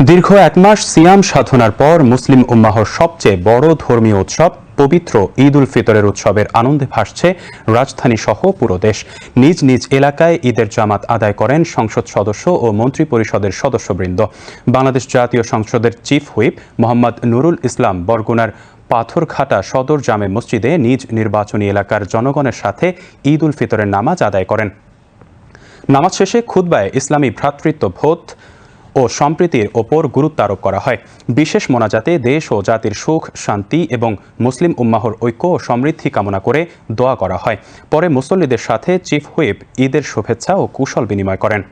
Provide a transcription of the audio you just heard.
দীর্ঘ এক মাস সিয়াম সাধনার পর মুসলিম উম্মাহর সবচেয়ে বড় ধর্মীয় উৎসব পবিত্র ঈদ উল ফিতরের উৎসবের আনন্দে ভাসছে রাজধানী সহ পুরো দেশ। নিজ নিজ এলাকায় ঈদের জামাত আদায় করেন সংসদ সদস্য ও মন্ত্রী পরিষদের সদস্যবৃন্দ। বাংলাদেশ জাতীয় সংসদের চিফ হুইপ মোহাম্মদ নুরুল ইসলাম বরগুনার পাথরঘাটা সদর জামে মসজিদে নিজ নির্বাচনী এলাকার জনগণের সাথে ঈদ উল ফিতরের নামাজ আদায় করেন। নামাজ শেষে খুতবায় ইসলামী ভ্রাতৃত্ববোধ ও সম্প্রীতির ওপর গুরুত্ব আরোপ করা হয়। বিশেষ মোনাজাতে দেশ ও জাতির সুখ, শান্তি এবং মুসলিম উম্মাহর ঐক্য ও সমৃদ্ধি কামনা করে দোয়া করা হয়। পরে মুসল্লিদের সাথে চিফ হুইপ ঈদের শুভেচ্ছা ও কুশল বিনিময় করেন।